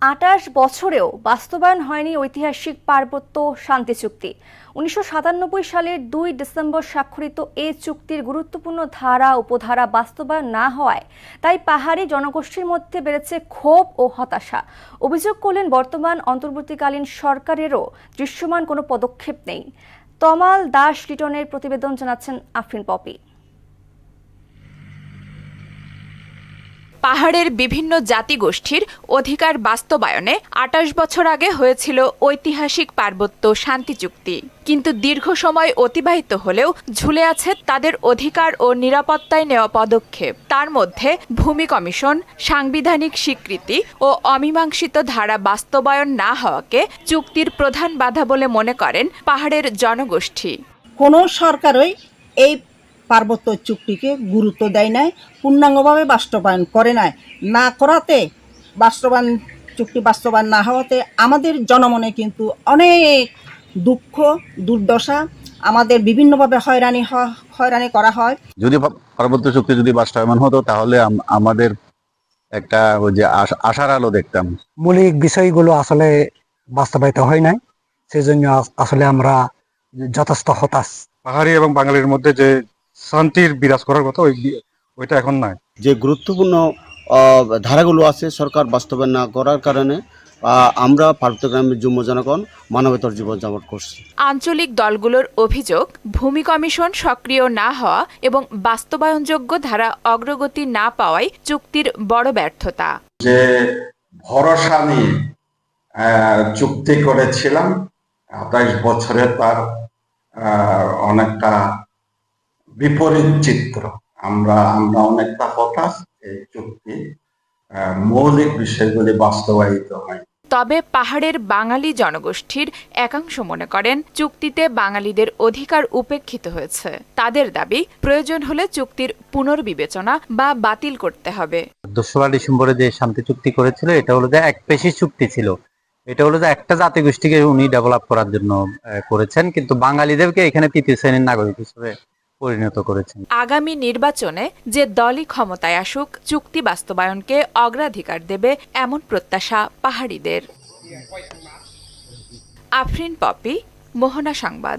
২৮ বছরেও বাস্তবায়ন হয়নি ঐতিহাসিক পার্বত্য শান্তি চুক্তি। ১৯৯৭ সালের ২ ডিসেম্বর স্বাক্ষরিত এই চুক্তির গুরুত্বপূর্ণ ধারা উপধারা বাস্তবায়ন না হওয়ায় তাই পাহাড়ি জনগোষ্ঠীর মধ্যে বেড়েছে ক্ষোভ ও হতাশা। অভিযোগ করলেন বর্তমান অন্তর্বর্তীকালীন সরকারেরও দৃশ্যমান কোনো পদক্ষেপ নেই। তমাল দাস লিটনের প্রতিবেদন জানাচ্ছেন আফরিন পপি। পাহাড়ের বিভিন্ন জাতিগোষ্ঠীর অধিকার বাস্তবায়নে ২৮ বছর আগে হয়েছিল ঐতিহাসিক পার্বত্য শান্তি চুক্তি, কিন্তু দীর্ঘ সময় অতিবাহিত হলেও ঝুলে আছে তাদের অধিকার ও নিরাপত্তায় নেওয়া পদক্ষেপ। তার মধ্যে ভূমি কমিশন, সাংবিধানিক স্বীকৃতি ও অমীমাংসিত ধারা বাস্তবায়ন না হওয়াকে চুক্তির প্রধান বাধা বলে মনে করেন পাহাড়ের জনগোষ্ঠী। কোনো সরকারই এই পার্বত্য চুক্তিকে গুরুত্ব দেয় নাই, পূর্ণাঙ্গভাবে বাস্তবায়ন করে নাই। না করাতে চুক্তি বাস্তবায়ন না হওয়াতে আমাদের জনমনে কিন্তু অনেক দুঃখ দুর্দশা, আমাদের বিভিন্নভাবে হয়রানি করা হয়। যদি পার্বত্য চুক্তি যদি বাস্তবায়ন হতো তাহলে আমাদের একটা ওই যে আশার আলো দেখতাম। মৌলিক বিষয়গুলো আসলে বাস্তবায়িত হয় নাই, সেজন্য আসলে আমরা যথেষ্ট হতাশ। পাহাড়ি এবং বাঙালির মধ্যে যে শান্তির বিরাজ করার কথা ওইটা এখন নাই। যে গুরুত্বপূর্ণ ধারাগুলো আছে সরকার বাস্তবায়ন না করার কারণে আমরা পার্বত্য গ্রামের যুব জনগণ মানবেতর জীবনযাপন করছি। আঞ্চলিক দলগুলোর অভিযোগ, ভূমি কমিশন সক্রিয় না হওয়া এবং বাস্তবায়নযোগ্য ধারা অগ্রগতি না পাওয়াই চুক্তির বড় ব্যর্থতা। যে ভরসা নিয়ে চুক্তি করেছিলাম ২৮ বছরে তার অনেকটা বিপরীত চিত্র। আমরা অনেকটা হতাশ, এই চুক্তি মৌলিক বিষয়গুলি বাস্তবায়িত হয়। তবে পাহাড়ের বাঙালি জনগোষ্ঠীর একাংশ মনে করেন চুক্তিতে বাঙালিদের অধিকার উপেক্ষিত হয়েছে। তাদের দাবি, প্রয়োজন হলে চুক্তির পুনর্বিবেচনা বা বাতিল করতে হবে। ২রা ডিসেম্বরে যে শান্তি চুক্তি করেছিল এটা হলো যে এক পেশি চুক্তি ছিল। এটা হলো যে একটা জাতিগোষ্ঠীকে উনি ডেভেলপ করার জন্য করেছেন, কিন্তু বাঙালিদেরকে এখানে তৃতীয় শ্রেণীর নাগরিক হিসেবে পরিণত করেছেন। আগামী নির্বাচনে যে দলই ক্ষমতায় আসুক চুক্তি বাস্তবায়নকে অগ্রাধিকার দেবে এমন প্রত্যাশা পাহাড়িদের। আফরিন পপি, মোহনা সংবাদ।